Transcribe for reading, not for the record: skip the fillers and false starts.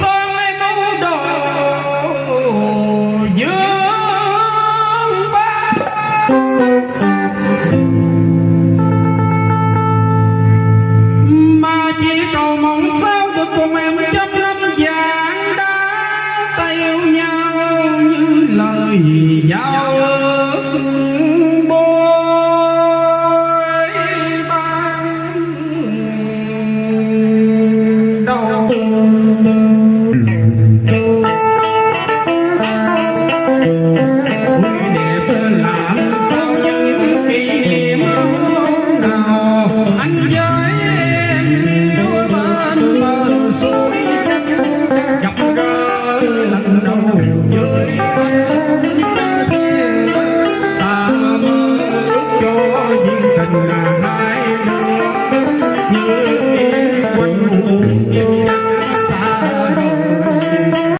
son em mũ đồ dương ba mà chỉ cầu mong sao được cùng em trăm năm vàng đã tay yêu nhau như lời giao ước bôi ban đầu. Người đẹp làm sao những kỷ niệm nào anh với